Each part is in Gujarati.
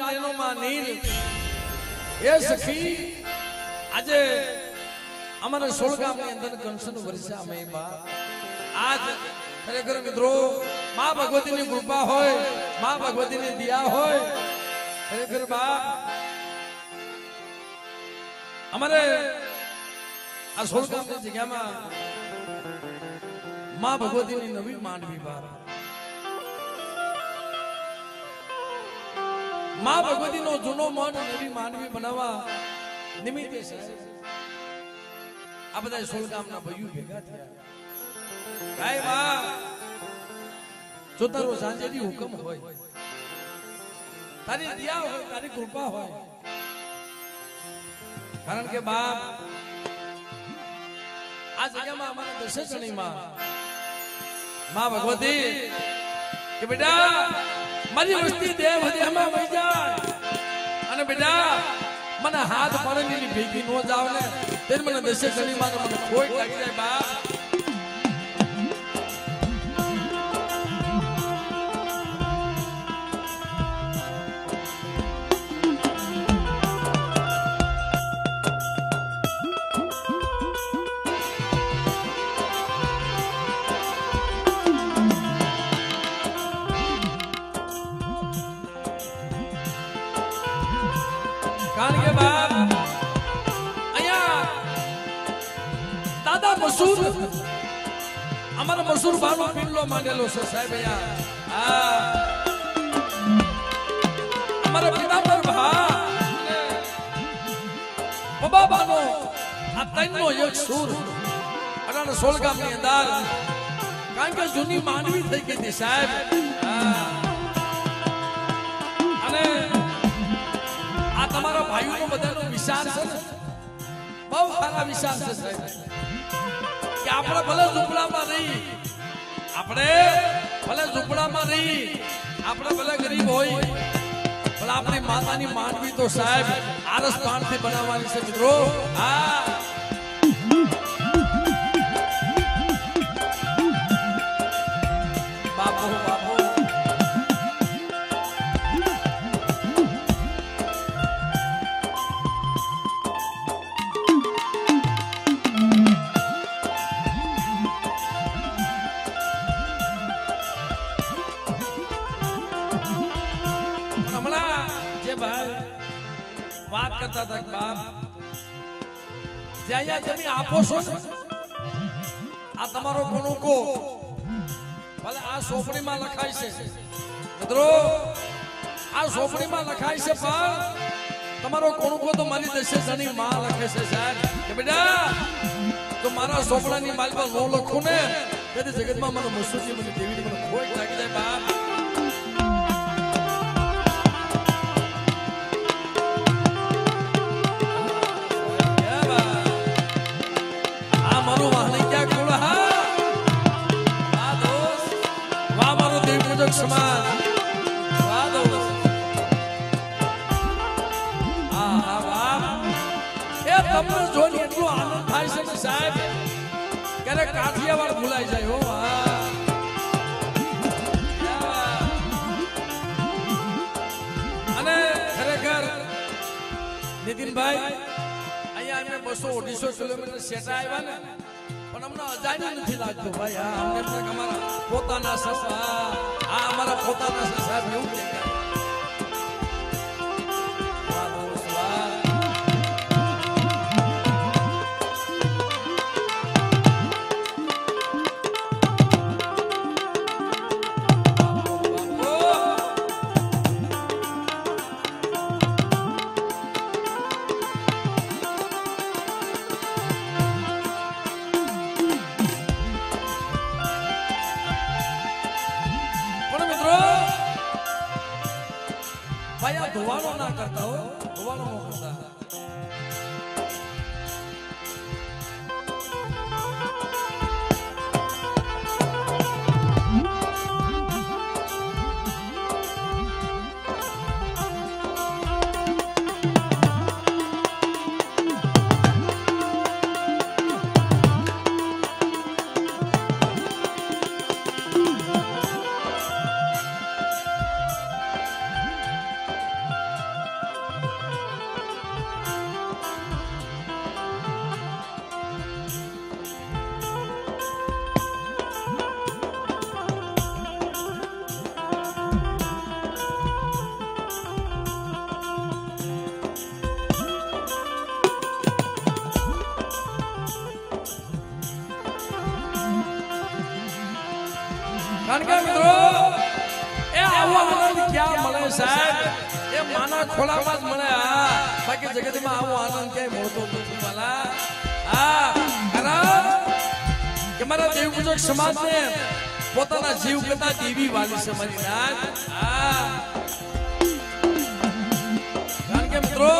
નેનો માં નીર એ સખી આજે અમારા સોળગામની અંદર કંસન વર્ષા મે બા આજ ખરેખર મિત્રો માં ભગવતીની કૃપા હોય માં ભગવતીની દયા હોય ખરેખર બા અમારે આ સોળગામની જગ્યામાં માં ભગવતીની નવી માંડવી બા માં ભગવતીનો જૂનો મઠ નવી માંડવી બનાવવા નિમિત્તે સાહેબ આ બધા સોળગામના ભાઈઓ ભેગા થયા ભાઈ બા જો તારો સાંજેથી હુકમ હોય તારી દયા હોય તારી કૃપા હોય કારણ કે બાપ આ જગ્યામાં અમારા દશેચણીમાં માં ભગવતી કે બેટા મારી વસ્તી દેવ હૃદયમાં વહી જાય અને બેટા મને હાથ પડેલી ભેગી નો જાવ ને તે મને દશેચણીમાં મને ખોટ લાગી જાય બાપ કારણ કે બાપ અહીંયા દાદા મસૂર અમારા મસૂર બાનો પિંડલો માંડેલો છે સાહેબ અહીંયા અમારા પિતાંબર ભા બાબા બાનો આ ત્રણનો એક સૂર અને સોળગામની અંદર કારણ કે જૂની માંડવી થઈ ગઈ હતી સાહેબ અને તમારા ભાઈઓનો બધાનો વિચાર છે ને બહુ સારા વિચાર છે સાહેબ કે આપણે ભલે ઝૂંપડામાં રહી આપણે ભલે ઝૂંપડામાં રહી આપણે ભલે ગરીબ હોય પણ આપણી માતાની માંડવી તો સાહેબ આરસ પાણથી બનાવવાની છે મિત્રો હા બાપો બાપો વાત કરતા હતા બાપ જ્યાં તમે આપો છો ને આ તમારો કણુકો ભલે આ સોપડીમાં લખાય છે મિત્રો આ સોપડીમાં લખાય છે પણ તમારો કણુકો તો મારી દશેચણી માં લખે છે સાહેબ કે બેટા તો મારા સોપડાની માલમાં નો લખું ને તેથી જગતમાં મને મસૂજી મને દેવી મને ખોટ લાગી જાય બાપ સમાન વાદો એ તમને જોઈને એટલો આનંદ થાય છે ને સાહેબ ક્યારેક કાઠિયાવાડ ભૂલાઈ જાય હો અને ખરેખર નીતિનભાઈ અહીંયા અમે 200-250 કિલોમીટર સેટા આવ્યા ને પણ અમને અજાણ્યું નથી લાગતું ભાઈ અમને અમારા પોતાના સસા અમારા પોતાના સાહેબ એવું કે ભાઈ ધોવાળો ના કરતા હો ધોવાળો ન કરતા કારણ કે મિત્રો એ આવો આનંદ ક્યાં મળે સાહેબ એ માના ખોળામાં જ મળે હા બાકી જગતમાં આવો આનંદ ક્યાંય મળતો નથી વાલા હા ખરા કે મારા દેવ પૂજક સમાજને પોતાના જીવ કરતા દેવી વાલી સમજી નાખ હા કારણ કે મિત્રો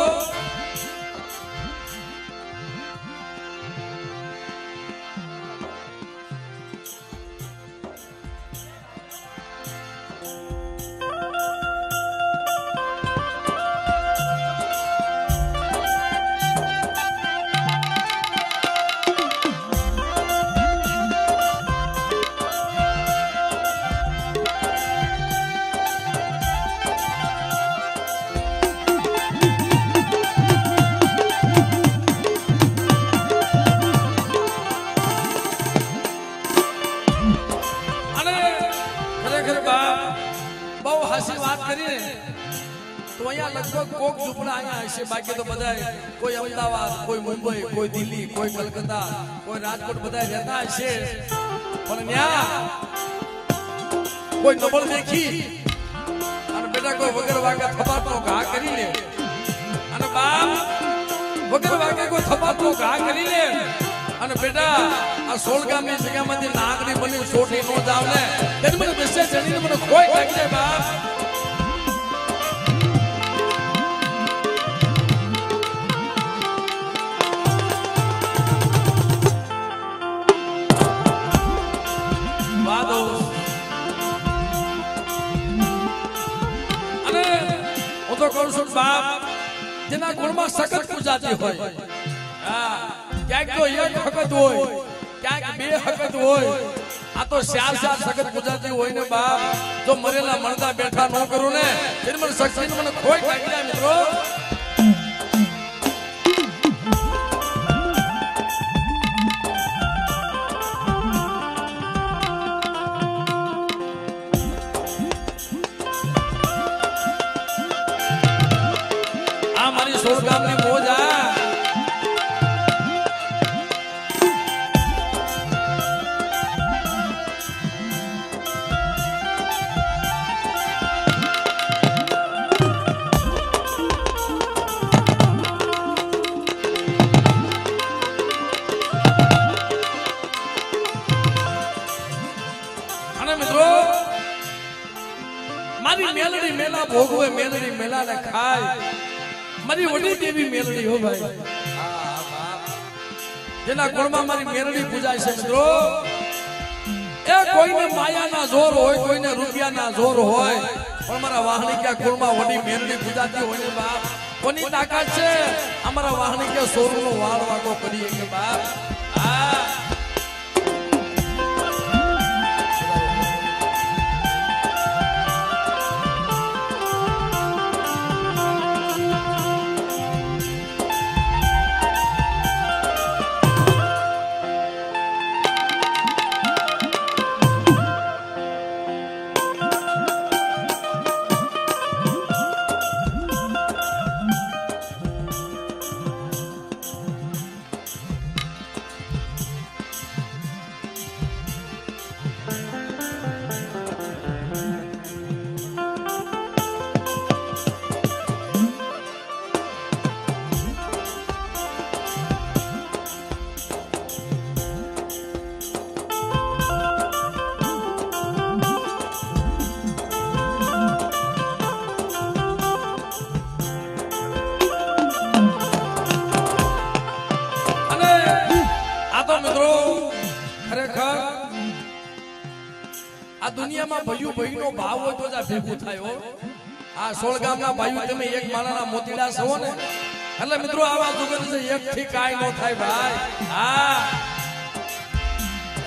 તો અહીંયા લગભગ કોક ઝૂંપડા અહીંયા હશે બાકી તો બધા કોઈ અમદાવાદ કોઈ મુંબઈ કોઈ દિલ્હી કોઈ કલકત્તા કોઈ રાજકોટ બધા રહેતા હશે પણ ત્યાં કોઈ નબળ દેખી અને બેટા કોઈ વગર વાગે થપાટનો ઘા કરી લે અને બાપ વગર વાગે કોઈ થપાટનો ઘા કરી લે અને બેટા આ 16 ગામની જગ્યામાંથી નાગરી બની છોટી નો જાવ ને તેને મને બેસે જણીને મને કોઈ લાગી જાય બાપ બાપ જેના ગુણમાં સખત પૂજાતી હોય હા ક્યાંક તો એક હકત હોય ક્યાંક બે હકત હોય આ તો ચાર સખત પૂજાતી હોય ને બાપ જો મરેલા મળતા બેઠા ન કરું ને તેને મને શક્તિ મને કોઈ કાઢી જાય મિત્રો ગામની મોજ અને મિત્રો મારી મેલડી મેલા ભોગવે મેલડી મેલા ને ખાય મારી વડી દેવી મેલડી હો ભાઈ જેના ગુણમાં મારી મેલડી પૂજાય છે મિત્રો એ કોઈને માયાના જોર હોય કોઈને રૂપિયાના જોર હોય પણ મારા વાહનિકા ગુણમાં વડી મેલડી પૂજાતી હોય ને બાપ કોની તાકાત છે અમારા વાહનિકા સોરનો વાળ વાગો કરીએ કે બાપ આ દુનિયામાં ભયું ભયનો ભાવ હોય તો જ ભેગું થાય હો આ 16 ગામના ભાઈઓ તમે એક માળાના મોતીડા છો ને એટલે મિત્રો આવા જુગલ છે એક થી કાઈ નો થાય ભાઈ હા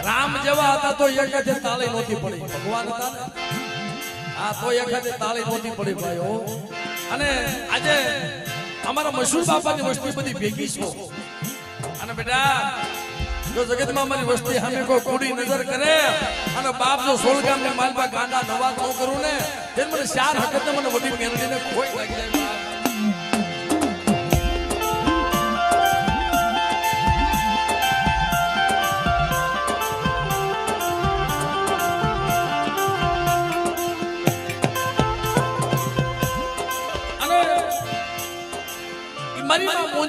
રામ જેવા હતા તો એક જ તાળી નહોતી પડી ભગવાન હતા ને આ તો એક જ તાળી નહોતી પડી ભાઈઓ અને આજે અમારા મશહૂર બાપાની વસ્તી બધી ભેગી છો અને બેટા જો જગતમાં મારી વસ્તી સામે કોઈ કુડી નજર કરે અને બાપ જો 16 ગામની માલપા ગાંડા નવા ન કરું ને તે મને ચાર હકત મને વડી મેલડીને કોઈ લાગી જાય બાપ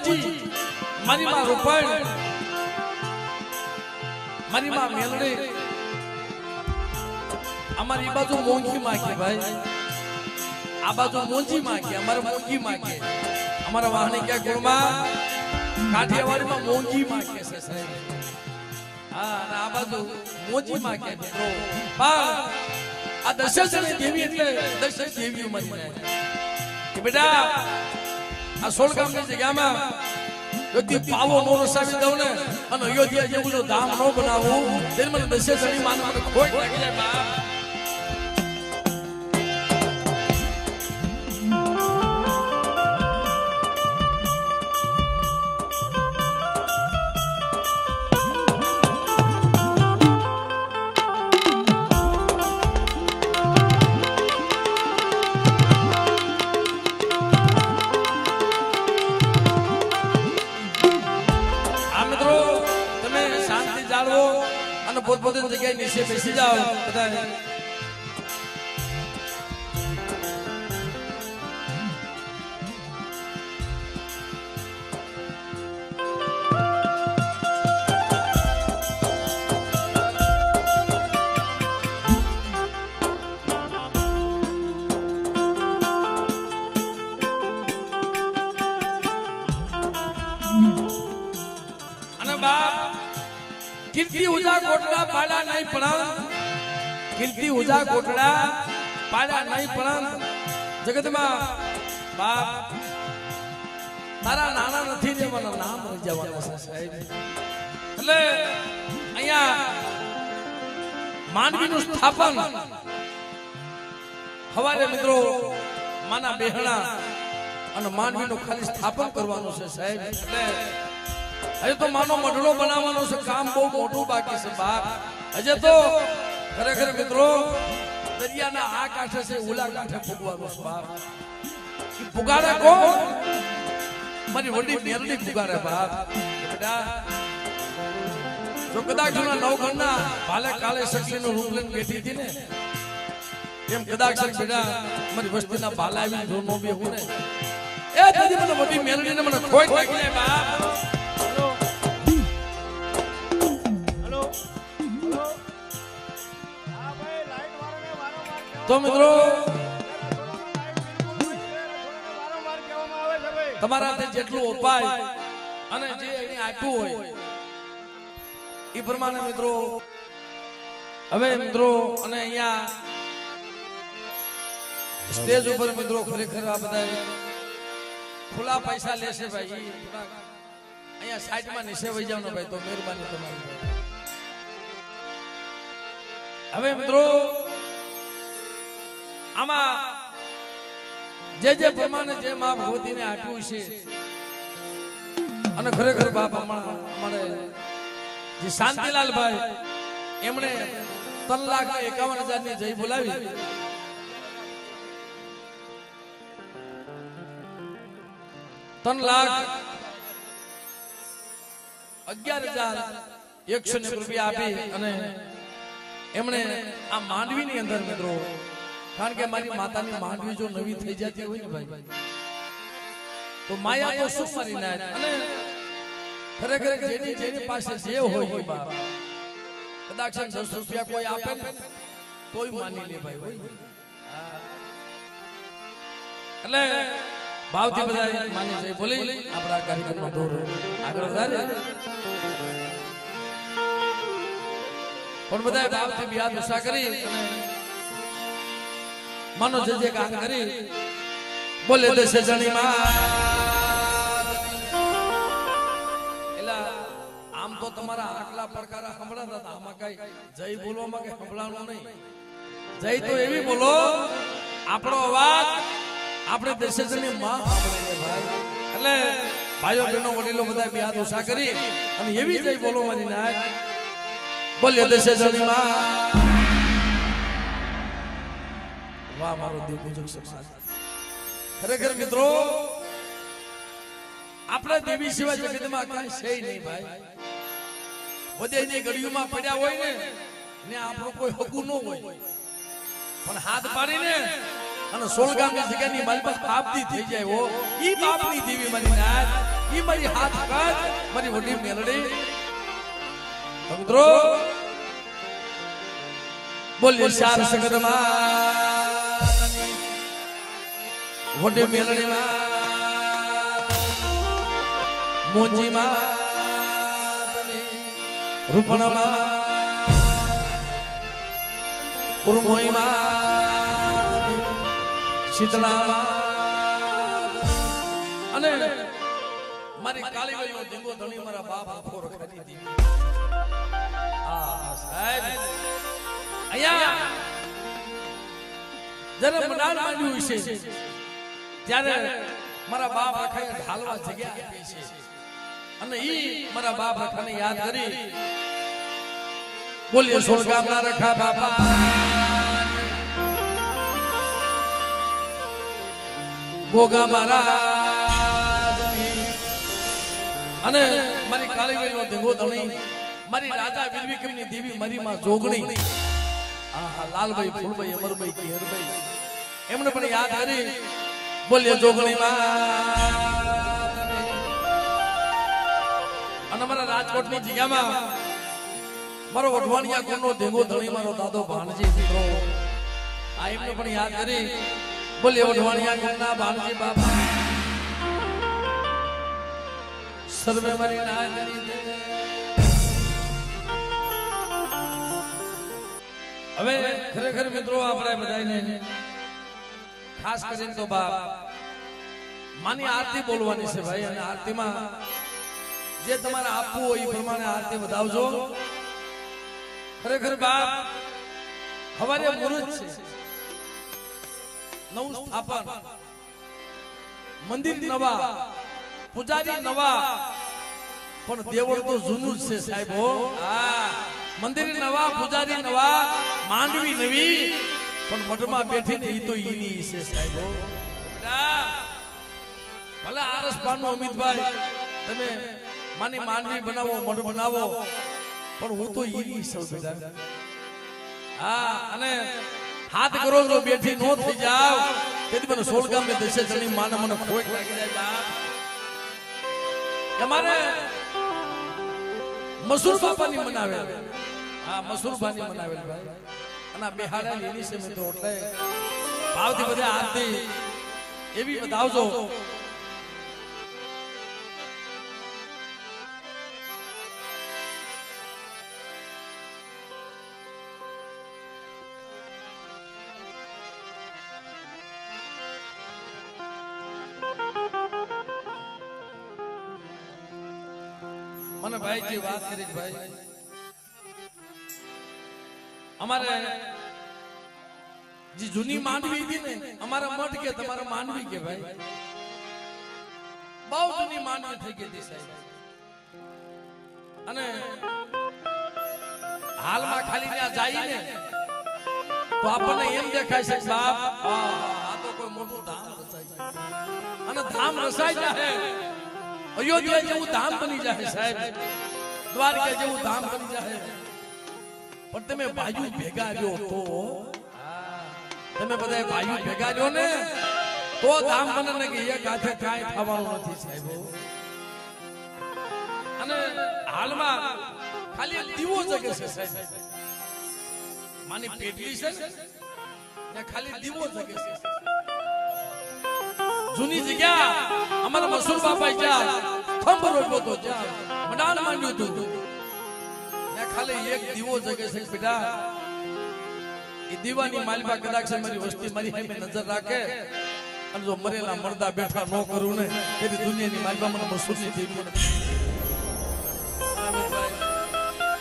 મોજી મારી માં રૂપાણ મારી માં મેલડી અમારી બાજુ મોંઘી માં કે ભાઈ આ બાજુ મોંજી માં કે અમારે મોંઘી માં કે અમારા વાહની કે ગુણમાં કાઠિયાવાડીમાં મોંઘી માં કે છે સાહેબ હા અને આ બાજુ મોંજી માં કે મિત્રો પણ આ દશરથની દેવી એટલે દશરથ દેવી મારી કે બેટા આ સોળગામની જગ્યામાં વ્યક્તિ પાવો નો રસાવી દઉં ને અને અયોધ્યા જેવું ધામ નો બનાવું તેને મને દશરથની માને મને ખોટ લાગી જાય બાપ પોતપોતાની જગ્યાએ નીચે બેસી જાઓ બધા અને બાપ કીર્તિ ઉજા કોટડા પાડા નહીં પણ કીર્તિ ઉજા કોટડા પાડા નહીં પણ જગતમાં બાપ તારા નાના નથી ને મને નામ રહી જવાનું છે સાહેબ એટલે અહીંયા માંડવીનું સ્થાપન હવારે મિત્રો માના બેહણા અને માંડવીનું ખાલી સ્થાપન કરવાનું છે સાહેબ એટલે હજે તો માનો મઢડો બનાવવાનો છે કામ બહુ મોટું બાકી છે બાપ હજે તો ખરેખર મિત્રો દરિયાના આ કાંઠે છે ઓલા કાંઠે ફૂગવાનું છે બાપ ફુગારે કોણ મારી વડી મેરડી ફુગારે બાપ બેટા જો કદાચ જૂના નવઘણના ભાલે કાલે સખીનું રૂપ લઈને બેઠી હતી ને એમ કદાચ બેટા મારી વસ્તીના ભાલા આવીને જો નો બેહું ને એ તેથી મને વડી મેરડીને મને ખોટ લાગી જાય બાપ તો મિત્રો તમારા જેટલું ઉપાય અને જે એને આપ્યું હોય એ પ્રમાણે મિત્રો હવે મિત્રો અને અહીંયા સ્ટેજ ઉપર મિત્રો ખરેખર આ બધા ખુલ્લા પૈસા લેશે ભાઈ અહીંયા સાઈડમાં નીચે વહી જાવ ને ભાઈ તો મહેરબાની તમારી હવે મિત્રો આમાં જે પ્રમાણે જે મા ભગવતીને આપ્યું છે અને ખરેખર બાપ અમારે જે શાંતિલાલ ભાઈ એમણે 3,51,000 ની જય બોલાવી 3,11,100 રૂપિયા આપી અને એમણે આ માંડવીની અંદર મિત્રો કારણ કે મારી માતાની માંડવી જો નવી થઈ જતી હોય ને ભાઈ તો માયા તો શું મારી ના અને ખરેખર જેની પાસે જે હોય બાપ કદાચ 10 રૂપિયા કોઈ આપે ને તોય માની લે ભાઈ હોય એટલે ભાવથી બધા માની જાય બોલી આપણા કાર્યક્રમનો દોર આગળ વધારે પણ બધા ભાવથી બિયાદ ઉષા કરી અને માનો જે કામ કરી બોલે દેશે જણી માં એલા આમ તો તમારા આટલા પડકારા સંભળાતા હતા આમાં કઈ જય બોલવામાં કઈ સંભળાણું નહીં જય તો એવી બોલો આપણો અવાજ આપણે દેશે જણી માં સાંભળે ભાઈ એટલે ભાઈઓ બહેનો વડીલો બધા બિયાદ ઉષા કરી અને એવી જય બોલો મારી નાય બોલે દેશે જણી માં વાહ મારો દેવ પૂજક સમાજ ખરેખર મિત્રો આપણે દેવી સિવાય જગતમાં કાંઈ છે નહીં ભાઈ બધેની ગળીઓમાં પડ્યા હોય ને આપણો કોઈ હકું ન હોય પણ હાથ પાડીને અને સોળગામની જગ્યાની મારી પાસે બાપની થઈ જાય ઈ બાપની દેવી મારી નાથ ઈ મારી હાથ કાઢ મારી વડી મેલડી મિત્રો બોલ્યો શાર સગત માં વડી મેલડી માં મોજી માં રૂપણ માં ઉર્મોઈ માં શીતળા અને મારી કાળી વયો દીંગો ધણી મારા બાપ આખો રખડી દીધી આ સાહેબ અહીંયા જન્મ મંડાણ માંડ્યું છે ત્યારે મારા બાપ આખાએ ઢાલવા જગ્યા આપી છે અને ઈ મારા બાપ આખાને યાદ કરી બોલીએ સોળ ગામના રખા બાપા ગોગા મારા અને મારી કાળી વયનો ધીંગો ધણી મારી રાજા વીરવિક્રમની દેવી મારી માં જોગણી આહા લાલભાઈ ફૂલભાઈ અમરભાઈ કેહરભાઈ એમને પણ યાદ કરી બોલ્યો જોગણી માં અને મારા રાજકોટની જગ્યામાં મારો વઢવાણિયા કુળનો ધીંગો ધણી મારો દાદો ભાણજી મિત્રો આ એમને પણ યાદ કરી બોલ્યો વઢવાણિયા કુળના ભાણજી બાબા સર્વે મારી નાગરી દે હવે ખરેખર મિત્રો આપણે બધાને ખાસ કરીને તો બાપ માની આરતી બોલવાની છે ભાઈ અને આરતીમાં જે તમારે આપવું હોય એ પ્રમાણે આરતી વધાવજો ખરેખર બાપ હવારે મુહૂર્ત છે નવું સ્થાપન મંદિર નવા પૂજારી નવા પણ દેવળ તો જૂનું જ છે સાહેબ હો હા મંદિર નવા પૂજારી નવા માંડવી નવી પણ મઠમાં બેઠીને ઈ તો ઈની છે સાહેબ હો ભલે આરસ પાનો અમિતભાઈ તમે માની માંડવી બનાવો મઠ બનાવો પણ હું તો ઈની છું બેટા હા અને હાથ કરો જો બેઠી નો થઈ જાવ તેથી મને સોળ ગામ ને દશે જણી માને મને ખોટ લાગી જાય બાપ અમારે મસૂર બાપાની મનાવે હા મસૂર બાની મનાવે ભાઈ અને બેહાડા એની છે મિત્રો એટલે ભાવથી બધા આરતી એવી બતાવજો મને ભાઈ જે વાત કરી ભાઈ અમારે જે જૂની માંડવી હતી ને અમારા મઠ કે તમારા માંડવી કે ભાઈ બહુ જૂની માંડવી થઈ ગઈ હતી સાહેબ અને હાલમાં ખાલી ત્યાં જાય ને તો આપણને એમ દેખાય છે બાપ આ તો કોઈ મોટું ધામ રચાય અને ધામ રસાઈ જાય અયોધ્યા જેવું ધામ બની જાય સાહેબ દ્વારકા જેવું ધામ બની જાય પણ તમે ભાઈઓ ભેગા રહ્યો તો તમે બધા ભાઈઓ ભેગા રહ્યો ને તો ધામ બને ને કે એક હાથે કાંઈ થવાનું નથી સાહેબ અને હાલમાં ખાલી દીવો જગે છે સાહેબ માની પેટલી છે ને ખાલી દીવો જગે છે જૂની જગ્યા અમારા મસૂર બાપા જ્યાં થંભ રોપ્યો તો જ્યાં મંડાણ માંડ્યું હતું ને ખાલી એક દીવો જગે છે બેટા એ દીવાની માલમાં કદાચ મારી વસ્તી મારી સામે નજર રાખે અને જો મરેલા મરદા બેઠા ન કરું ને તેથી દુનિયાની માલમાં મને મસૂરની દેવી મને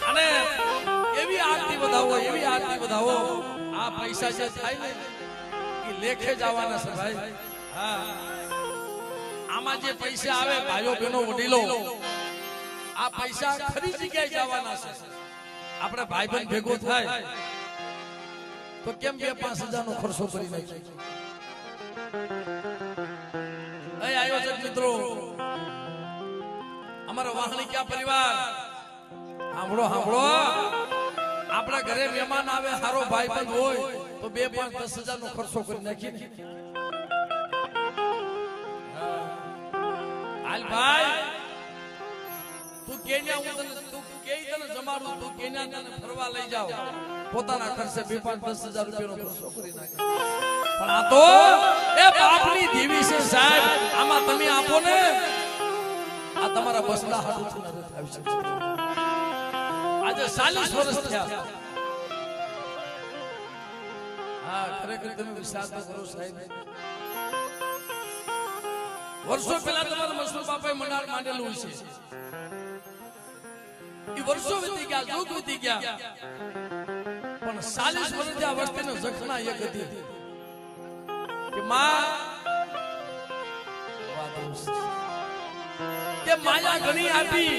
અને એવી આરતી વધાવો આ પૈસા જે થાય ને એ લેખે જ આવવાના છે ભાઈ હા આમાં જે પૈસા આવે ભાઈઓ બહેનો વડીલો આ પૈસા ખરી જગ્યાએ જવાના છે આપણે ભાઈ બહેન ભેગો થાય તો કેમ 2-5 હજાર નો ખર્ચો કરી નાખ્યો અહીં આયોજક મિત્રો અમારા વાહણીક્યા પરિવાર સાંભળો આપણા ઘરે મહેમાન આવે સારો ભાઈ બંધ હોય તો 2-5-10 હજાર નો ખર્ચો કરી નાખીએ હાલ ભાઈ તું કેન્યા હું તને તું કેઈ તને જમાડું તું કેન્યા તને ફરવા લઈ જાવ પોતાના ખર્ચે 2-5-10,000 રૂપિયાનો ખર્ચો કરી નાખે પણ આ તો એ બાપની દેવી છે સાહેબ આમાં તમે આપો ને આ તમારા બસના હાથું નથી આવી શકે આજે 40 વર્ષ થયા હા ખરેખર તમે વિશ્વાસ કરો સાહેબ વર્ષો પહેલા તમારા મસૂર બાપાએ મંડાળ માંડેલું છે એ વર્ષો વીતી ગયા યુગ વીતી ગયા પણ 40 વર્ષથી આ વસ્તીને જખના એક હતી કે માં કે માયા ઘણી આપી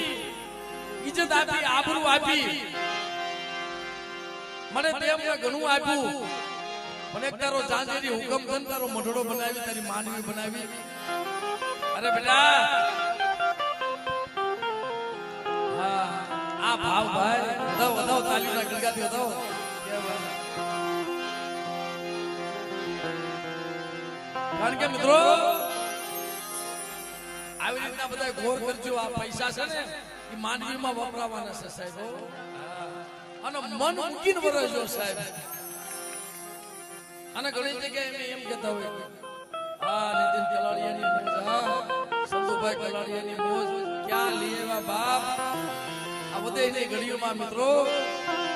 ઇજ્જત આપી આબરૂ આપી મને તેમને ઘણું આપ્યું પણ એક તારો જાંજરી હુકમ ધન તારો મઢડો બનાવી તારી માનવી બનાવી અરે બેટા હા આ ભાવ ભાઈ વધાવ તાલીના ગણગાતી વધાવ કારણ કે મિત્રો આવી રીતના બધા ગોર કરજો આ પૈસા છે ને એ માનવીમાં વપરાવાના છે સાહેબ અને મન મૂકીને વરસજો સાહેબ અને ઘણી જગ્યાએ એમ કહેતા હોય હા નીતિન કલાડિયાની મોજ હા સંતુભાઈ કલાડિયાની મોજ ક્યાં લીએવા બાપ આ બધી ઘડીઓમાં મિત્રો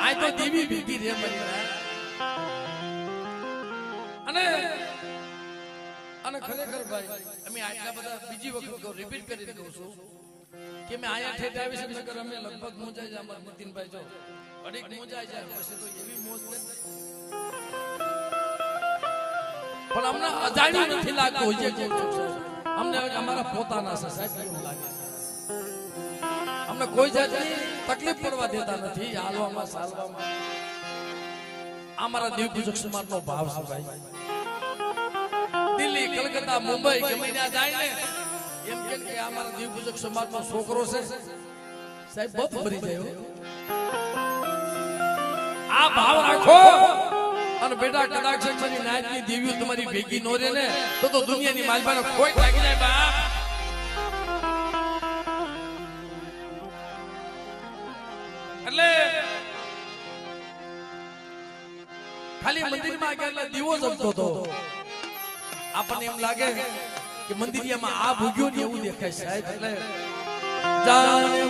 આ તો દેવી ભેગી રે મરી અને ખરેખર ભાઈ અમે આટલા બધા બીજી વખત રિપીટ કરી દઉં છું કે મેં આયા ઠેઠ આવી છે નકર અમે લગભગ મોજાઈ જાય અમાર નીતિનભાઈ જો અડીક મોજાઈ જાય પછી તો એવી મોજ લે પણ અમને અજાણ્યું નથી લાગતું જે જે અમને અમારા પોતાના છે સાહેબ એવું લાગે છે અમને કોઈ જાતની તકલીફ પડવા દેતા નથી હાલવામાં ચાલવામાં અમારા દેવ પૂજક સમાજનો ભાવ છે ભાઈ દિલ્હી કલકત્તા મુંબઈ ગમે ત્યાં જાય ને એમ કે અમારા દેવ પૂજક સમાજનો છોકરો છે સાહેબ બહુ ભરી જાય આ ભાવ રાખો અને બેટા કદાચ મારી નાયકની દેવીઓ તમારી ભેગી નો રે ને તો દુનિયાની માલબાનો કોઈ લાગી જાય બાપ એટલે ખાલી મંદિરમાં ગયા દીવો જમતો હતો આપણને એમ લાગે કે મંદિરિયામાં આ ભૂગ્યો ને એવું દેખાય સાહેબ એટલે જાણે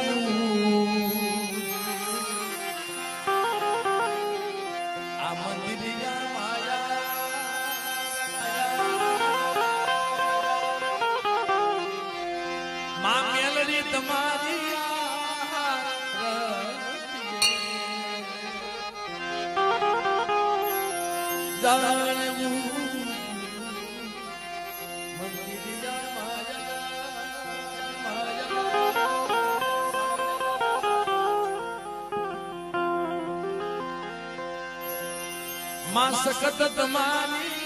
આ મંદિરિયા માયા માં મેલડી તમારી જાણે માં સકત તમારી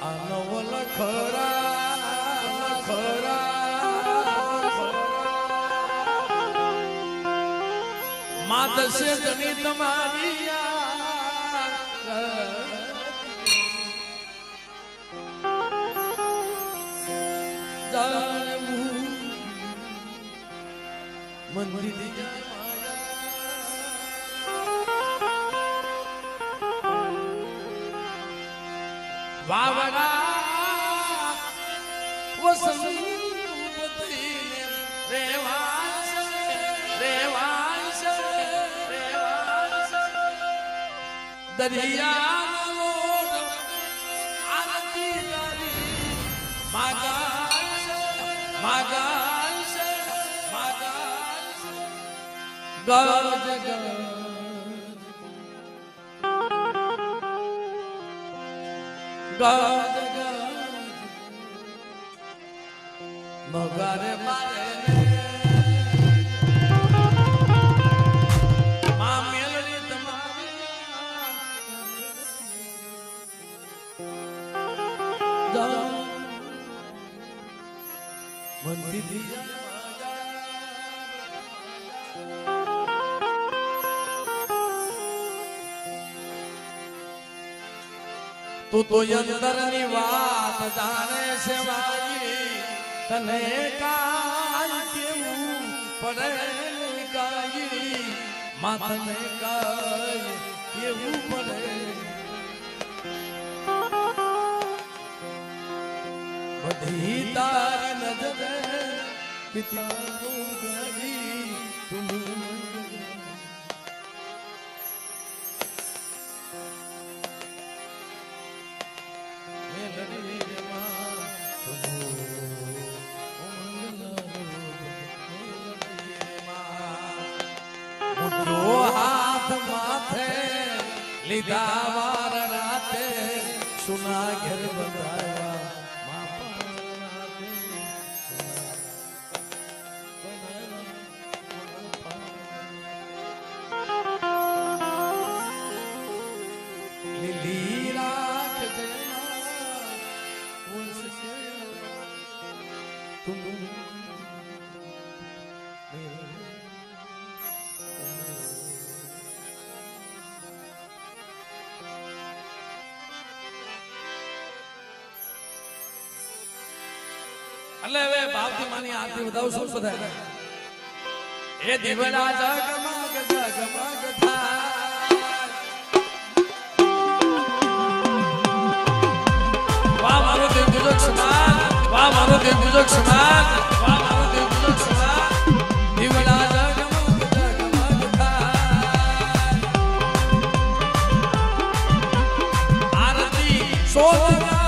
આનવલ ખરા માત છે જની તમારી મંદિર વાવડા વસંતને રેવાંશ દરિયા આરતી તારી માગાશ ગજ મગારે મારે માં મેલડી તમારી તું તો અંદરની વાત જાણે છે મારી તને કાઈ કેવું પડે કાઈ માથને કાઈ કેવું પડે બધી તારી નજરે કિતાબો ગરી તું हाथ माथे લીધા વાર રાતે સુના ઘર બતાયા લીલી રાખ તું એટલે હવે ભાવથી માની આરતી વધાવું શું બધા એ દીવડા જગમગ જગમગ થાય વાહ મારો દેવ ગુજક સમાન વાહ મારો દેવ ગુજક સમાન વાહ મારો દેવ ગુજક સમાન દીવડા જગમગ જગમગ થાય આરતી સોના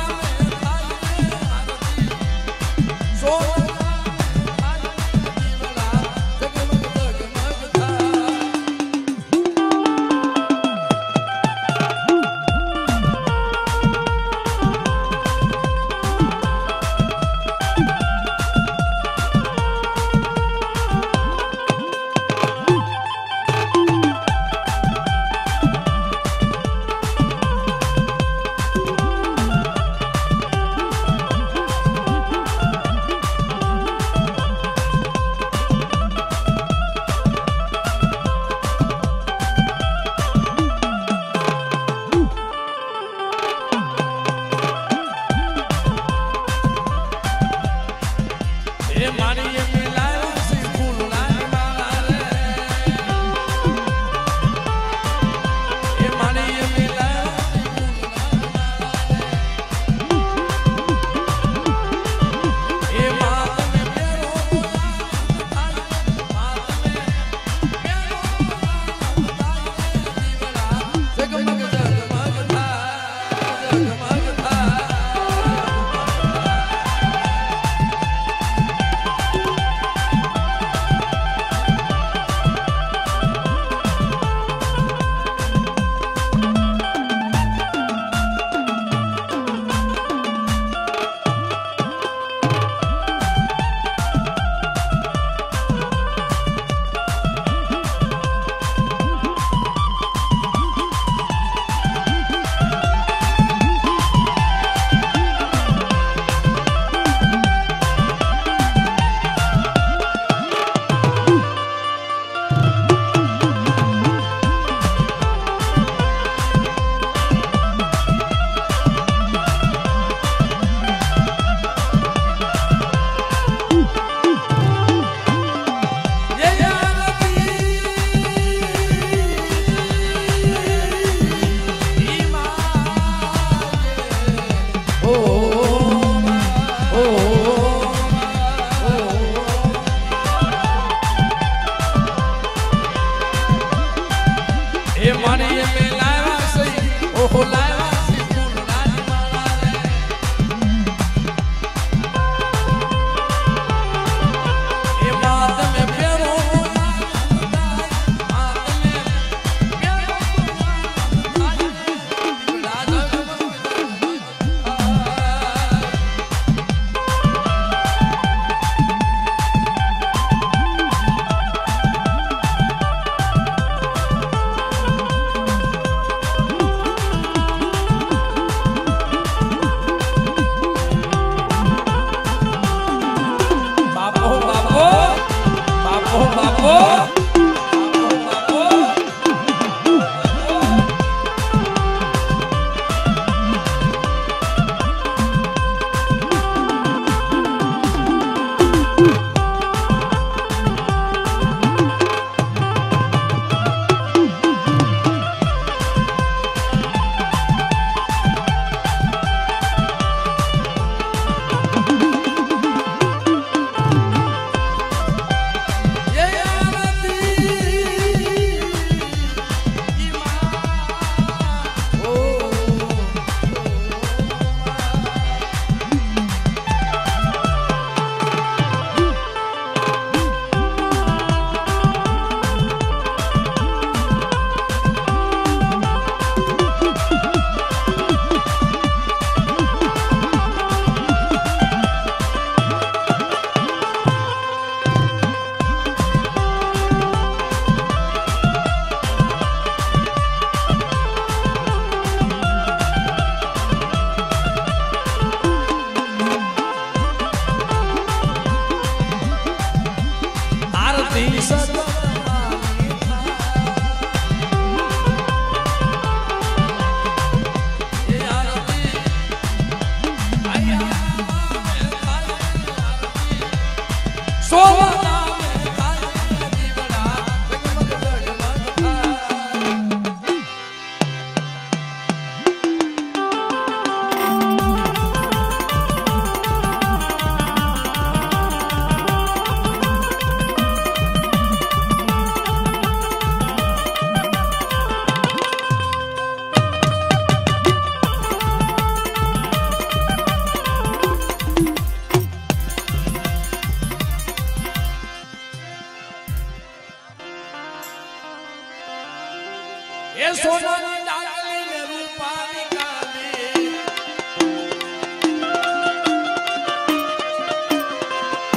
સોનાની ડાકલી ને રૂપાની કાલી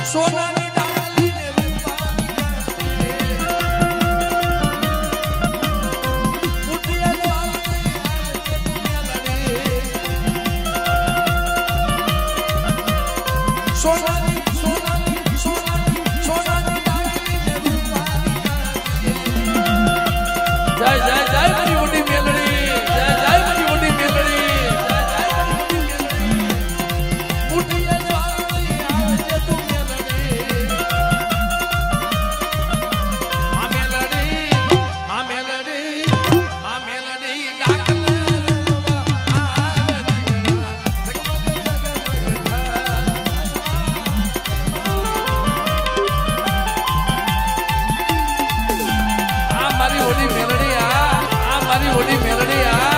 સોનાની ડાકલી ને રૂપાની કાલી મુઠિયા સોનાની સોનાની સોનાની સોનાની ડાકલી ને રૂપાની કાલી જય જય જય મારી મોટી મેલડી જય જય મારી મોટી મેલડી જય જય મારી મોટી મેલડી મુઠિયા ચાલી આવે છે તું મેલડી આ મેલડી ડાકલે ઓલી મેલડી આ મારી ઓલી મેલડી આ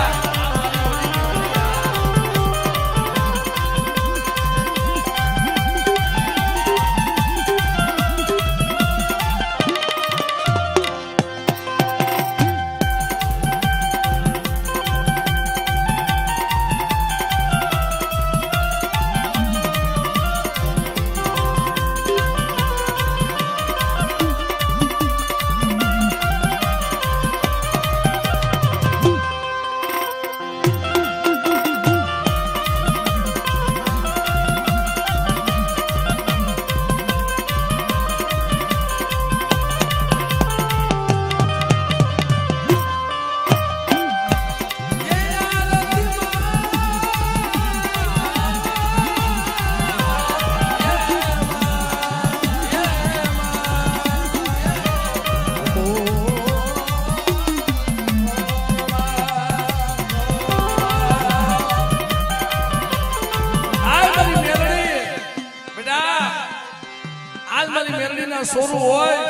સોરું હોય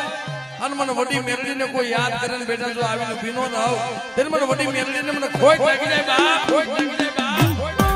અને મને વડી મેલડીને કોઈ યાદ કરે ને બેટા જો આવીને ભીનો ન આવ ત્યારે મને વડી મેલડીને મને ખોટ લાગી જાય બા ખોટ લાગી જાય બા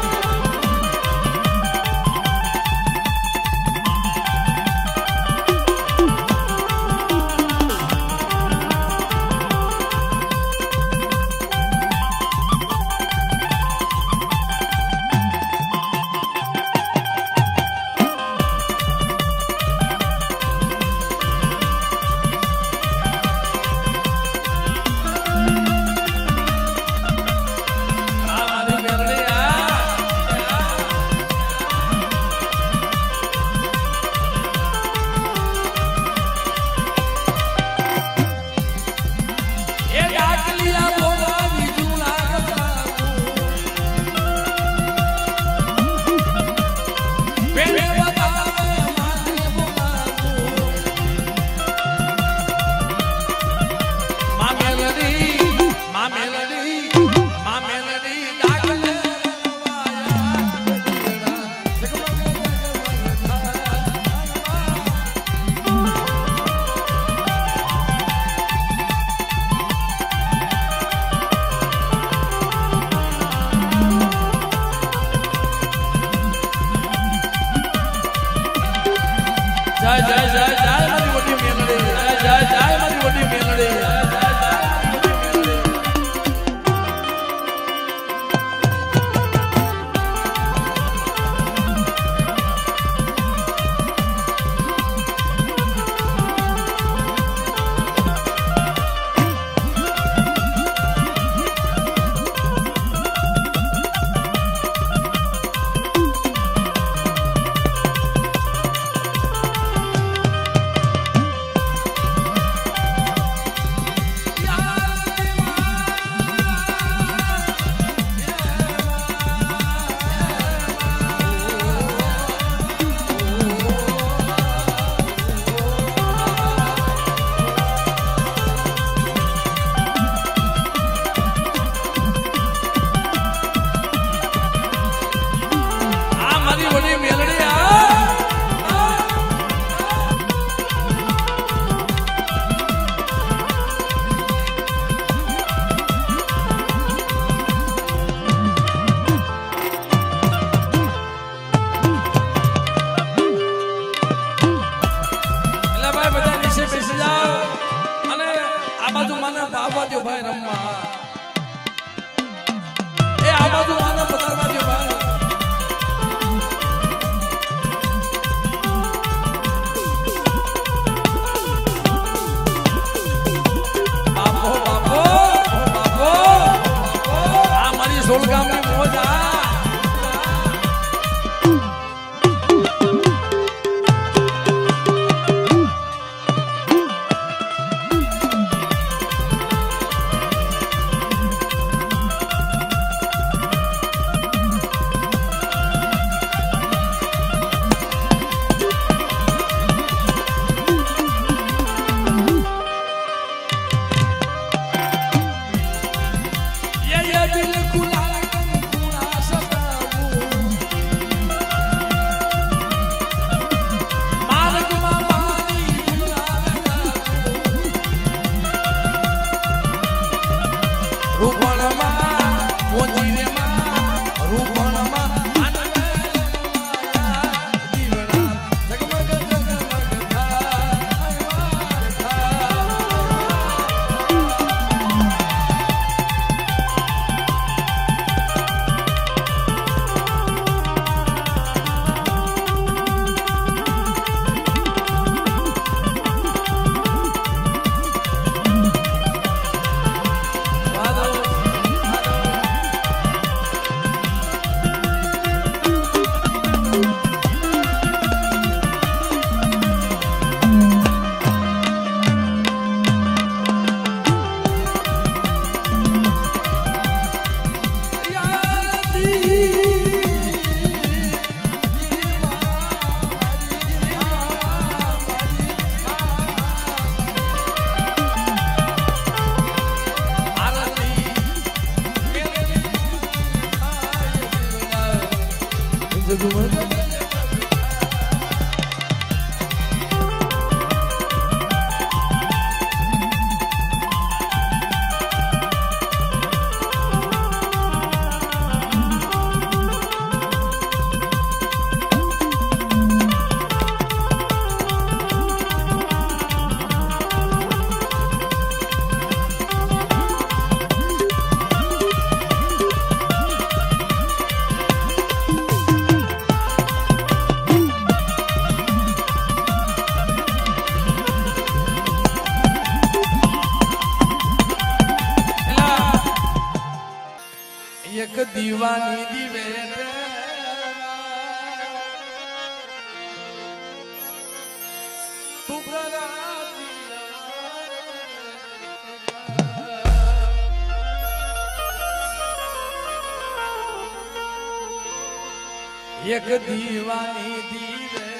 જય જય જય જય મારી મોટી મેલડી જય જય જય મારી મોટી મેલડી સોલગામની મોજ આ એક દીવાની દીવે એક દીવાની દીવે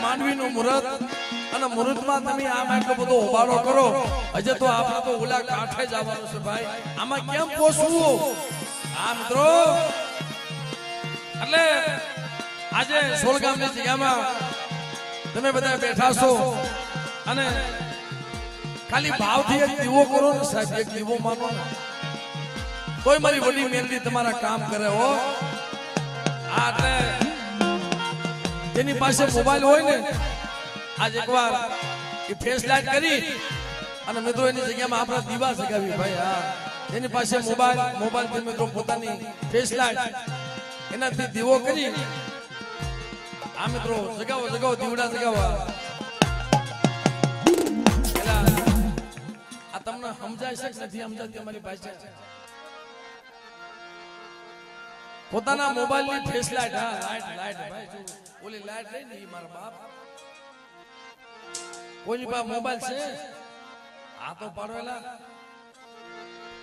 માંડવીનું મુહૂર્ત અને મુહૂર્તમાં તમે આમ એટલો બધો હોબાળો કરો હજે તો આપણે તો ઓલા કાંઠે જવાનું છે ભાઈ આમાં કેમ પોસવું આ મિત્રો એટલે આજે સોલગામની જગ્યામાં તમે બધા બેઠા છો અને ખાલી ભાવથી એક દીવો કરો ને સાહેબ એક દીવો માનો કોઈ મારી વડી મેલડી તમારા કામ કરે હો આ એટલે જેની પાસે મોબાઈલ હોય ને આજ એકવાર એ ફેસ લાઈટ કરી અને મિત્રો એની જગ્યામાં આપણા દીવા સગાવી ભાઈ હા એની પાસે મોબાઈલ મિત્રો પોતાની ફેસ લાઈટ એનાથી દીવો કરી આ મિત્રો જગાવો દીવડા જગાવો આ તમને સમજાય છે કે નથી સમજાતી અમારી ભાષા પોતાના મોબાઈલ ની ફેસ લાઈટ હા લાઈટ ભાઈ ઓલી લાઈટ લઈ ને મારા બાપ કોઈની પાસે મોબાઈલ છે આ તો પાડવેલા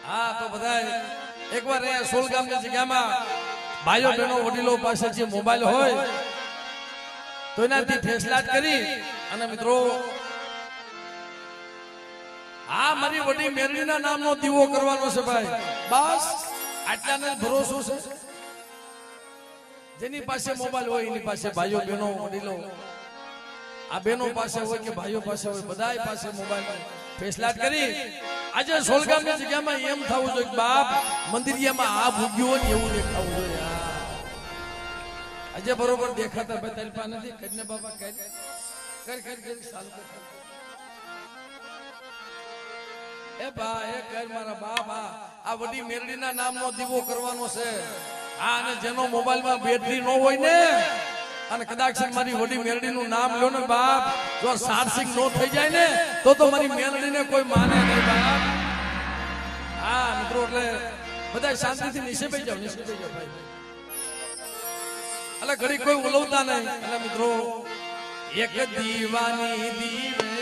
હા તો બધા એકવાર એ સોલગામની જગ્યામાં ભાઈઓ બહેનો વડીલો પાસે જે મોબાઈલ હોય તો એનાથી ફેસ લાઈટ કરી અને મિત્રો આ મારી વડી મેરડીના નામનો દીવો કરવાનો છે ભાઈ બસ આટલાને ભરોસો છે જેની પાસે મોબાઈલ હોય એની પાસે ભાઈઓ બહેનો વડીલો, આ બહેનો પાસે હોય કે ભાઈઓ પાસે હોય, બધાય પાસે મોબાઈલ ફેસલાટ કરી આજે સોલગામની જગ્યામાં એમ થવું જોઈએ બાપ મંદિરિયામાં આ ભૂગ્યો ને એવું દેખાવું જોઈએ. આજે બરોબર દેખાતા ભાઈ તારી પાસે નથી કરીને બાબા કર ચાલુ કર એ બા એ કર મારા બાબા આ વડી મેરડીના નામનો દીવો કરવાનો છે. આ અને જેનો મોબાઈલમાં બેટરી ન હોય ને અને કદાચ મારી વડી મેરડીનું નામ લ્યો ને બાપ જો સારસિક નો થઈ જાય ને તો મારી મેરડીને કોઈ માને નહીં બાપ. હા મિત્રો એટલે બધા શાંતિથી નીચે બેસી જાવ ભાઈ. એટલે ઘડી કોઈ ઉલવતા નહીં. એટલે મિત્રો એક દીવાની દીવે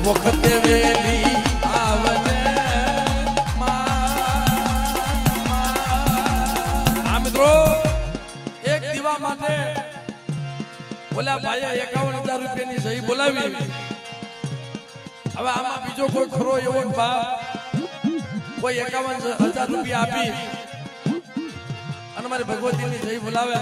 વખતે વેલી આવને આ મિત્રો એક દીવા માટે બોલા ભાઈએ 51,000 રૂપિયાની સહી બોલાવી. હવે આમાં બીજો કોઈ ખરો એવો બાપ કોઈ 51,000 રૂપિયા આપી અને મારી ભગવતીની સહી બોલાવે